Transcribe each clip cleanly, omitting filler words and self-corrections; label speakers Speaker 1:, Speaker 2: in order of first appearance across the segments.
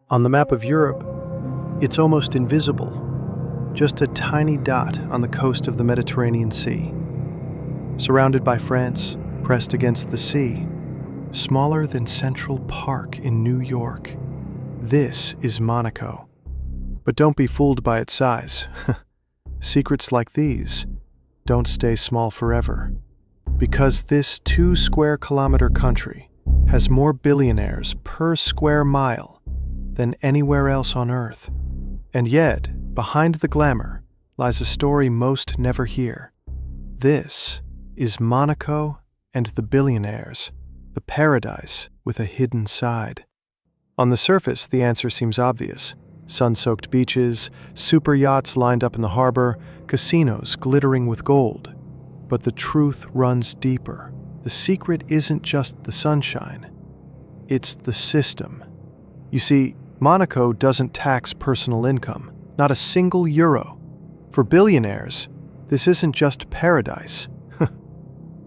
Speaker 1: On the map of Europe, it's almost invisible, just a tiny dot on the coast of the Mediterranean Sea. Surrounded by France, pressed against the sea, smaller than Central Park in New York. This is Monaco. But don't be fooled by its size. Secrets like these don't stay small forever. Because this 2-square-kilometer country has more billionaires per square mile than anywhere else on Earth. And yet, behind the glamour lies a story most never hear. This is Monaco and the billionaires, the paradise with a hidden side. On the surface, the answer seems obvious. Sun-soaked beaches, super yachts lined up in the harbor, casinos glittering with gold. But the truth runs deeper. The secret isn't just the sunshine. It's the system. You see, Monaco doesn't tax personal income, not a single euro. For billionaires, this isn't just paradise.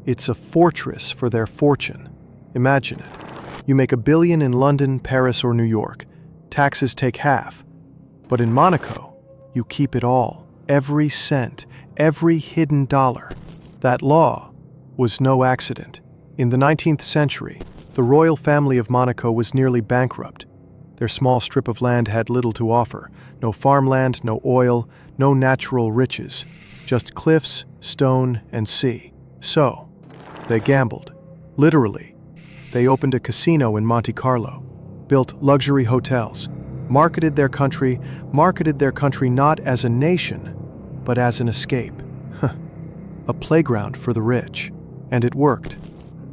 Speaker 1: It's a fortress for their fortune. Imagine it. You make $1 billion in London, Paris, or New York. Taxes take half. But in Monaco, you keep it all. Every cent, every hidden dollar. That law was no accident. In the 19th century, the royal family of Monaco was nearly bankrupt. Their small strip of land had little to offer. No farmland, no oil, no natural riches. Just cliffs, stone, and sea. So, they gambled. Literally. They opened a casino in Monte Carlo, built luxury hotels, marketed their country not as a nation, but as an escape. A playground for the rich. And it worked.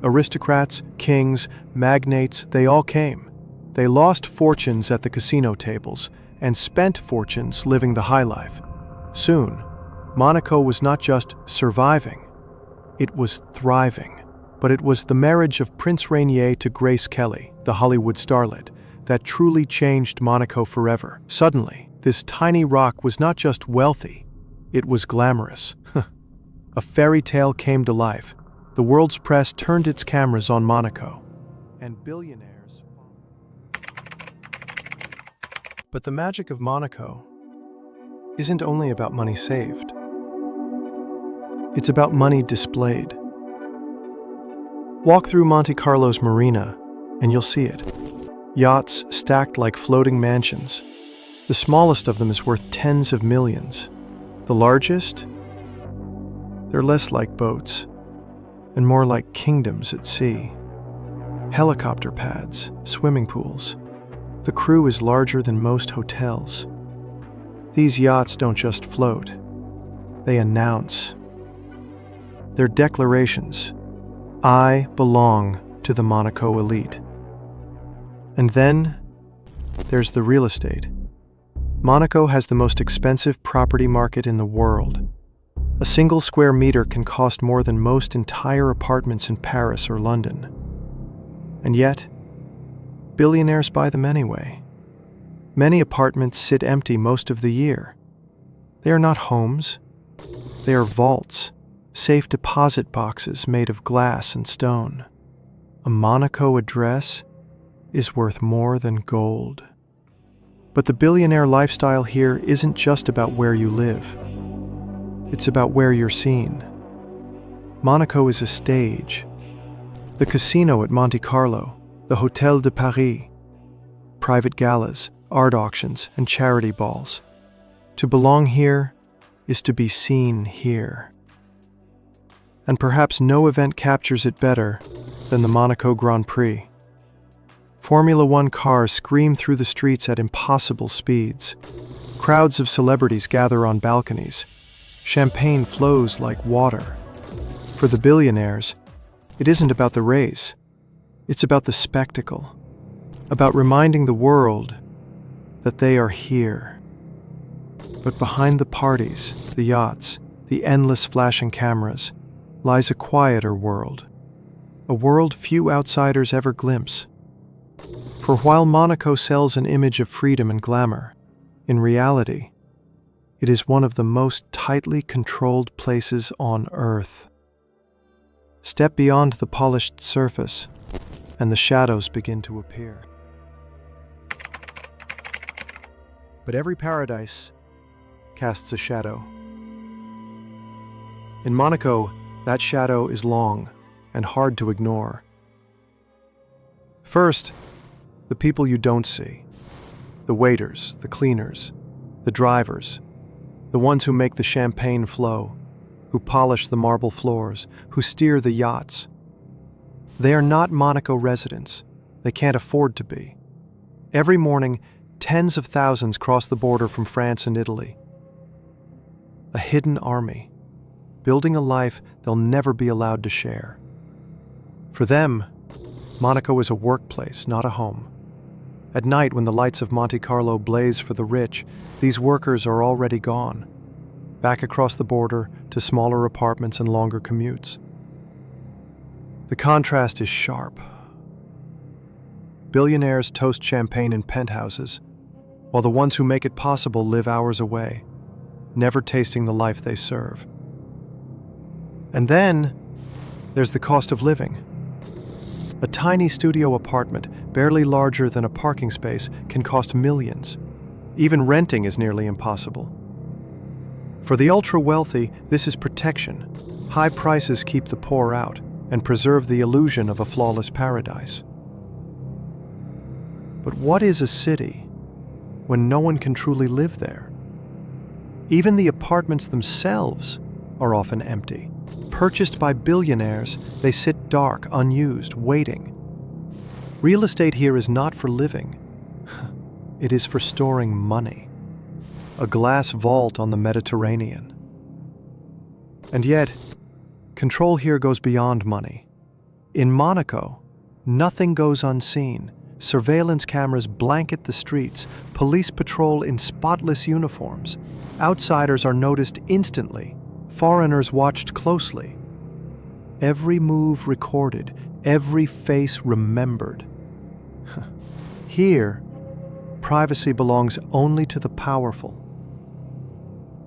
Speaker 1: Aristocrats, kings, magnates, they all came. They lost fortunes at the casino tables and spent fortunes living the high life. Soon, Monaco was not just surviving, it was thriving. But it was the marriage of Prince Rainier to Grace Kelly, the Hollywood starlet, that truly changed Monaco forever. Suddenly, this tiny rock was not just wealthy, it was glamorous. A fairy tale came to life. The world's press turned its cameras on Monaco. And billionaires. But the magic of Monaco isn't only about money saved. It's about money displayed. Walk through Monte Carlo's marina, and you'll see it. Yachts stacked like floating mansions. The smallest of them is worth tens of millions. The largest? They're less like boats, and more like kingdoms at sea. Helicopter pads, swimming pools. The crew is larger than most hotels. These yachts don't just float. They announce. They're declarations. I belong to the Monaco elite. And then, there's the real estate. Monaco has the most expensive property market in the world. A single square meter can cost more than most entire apartments in Paris or London. And yet, billionaires buy them anyway. Many apartments sit empty most of the year. They are not homes. They are vaults, safe deposit boxes made of glass and stone. A Monaco address is worth more than gold. But the billionaire lifestyle here isn't just about where you live. It's about where you're seen. Monaco is a stage. The casino at Monte Carlo, the Hôtel de Paris, private galas, art auctions, and charity balls. To belong here is to be seen here. And perhaps no event captures it better than the Monaco Grand Prix. Formula One cars scream through the streets at impossible speeds. Crowds of celebrities gather on balconies. Champagne flows like water. For the billionaires, it isn't about the race. It's about the spectacle. About reminding the world that they are here. But behind the parties, the yachts, the endless flashing cameras, lies a quieter world. A world few outsiders ever glimpse. For while Monaco sells an image of freedom and glamour, in reality, it is one of the most tightly controlled places on Earth. Step beyond the polished surface, and the shadows begin to appear. But every paradise casts a shadow. In Monaco, that shadow is long and hard to ignore. First, the people you don't see. The waiters, the cleaners, the drivers, the ones who make the champagne flow, who polish the marble floors, who steer the yachts. They are not Monaco residents. They can't afford to be. Every morning, tens of thousands cross the border from France and Italy. A hidden army, building a life they'll never be allowed to share. For them, Monaco is a workplace, not a home. At night, when the lights of Monte Carlo blaze for the rich, these workers are already gone, back across the border to smaller apartments and longer commutes. The contrast is sharp. Billionaires toast champagne in penthouses, while the ones who make it possible live hours away, never tasting the life they serve. And then, there's the cost of living. A tiny studio apartment, barely larger than a parking space, can cost millions. Even renting is nearly impossible. For the ultra-wealthy, this is protection. High prices keep the poor out and preserve the illusion of a flawless paradise. But what is a city when no one can truly live there? Even the apartments themselves are often empty. Purchased by billionaires, they sit dark, unused, waiting. Real estate here is not for living. It is for storing money. A glass vault on the Mediterranean. And yet, control here goes beyond money. In Monaco, nothing goes unseen. Surveillance cameras blanket the streets, police patrol in spotless uniforms. Outsiders are noticed instantly. Foreigners watched closely. Every move recorded, every face remembered. Here, privacy belongs only to the powerful.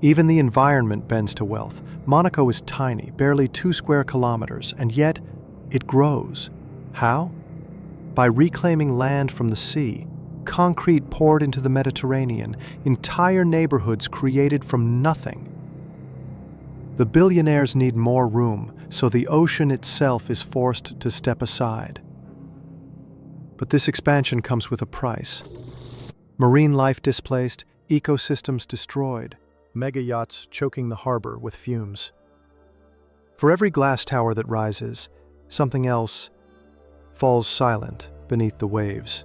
Speaker 1: Even the environment bends to wealth. Monaco is tiny, barely 2 square kilometers, and yet it grows. How? By reclaiming land from the sea, concrete poured into the Mediterranean, entire neighborhoods created from nothing. The billionaires need more room, so the ocean itself is forced to step aside. But this expansion comes with a price. Marine life displaced, ecosystems destroyed, mega yachts choking the harbor with fumes. For every glass tower that rises, something else falls silent beneath the waves.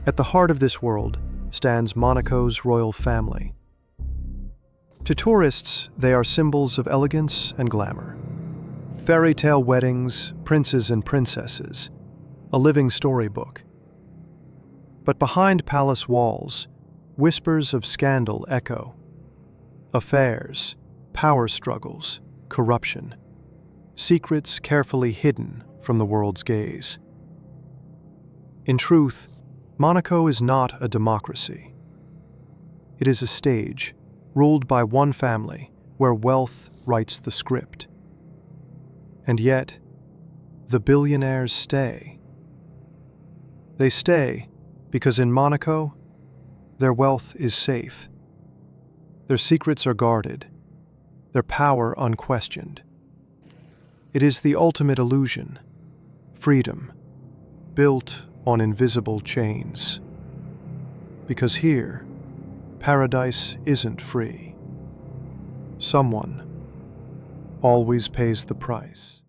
Speaker 1: At the heart of this world stands Monaco's royal family. To tourists, they are symbols of elegance and glamour. Fairy tale weddings, princes and princesses, a living storybook. But behind palace walls, whispers of scandal echo. Affairs, power struggles, corruption. Secrets carefully hidden from the world's gaze. In truth, Monaco is not a democracy. It is a stage, ruled by one family, where wealth writes the script. And yet, the billionaires stay. They stay because in Monaco, their wealth is safe. Their secrets are guarded, their power unquestioned. It is the ultimate illusion, freedom, built on invisible chains. Because here, paradise isn't free. Someone always pays the price.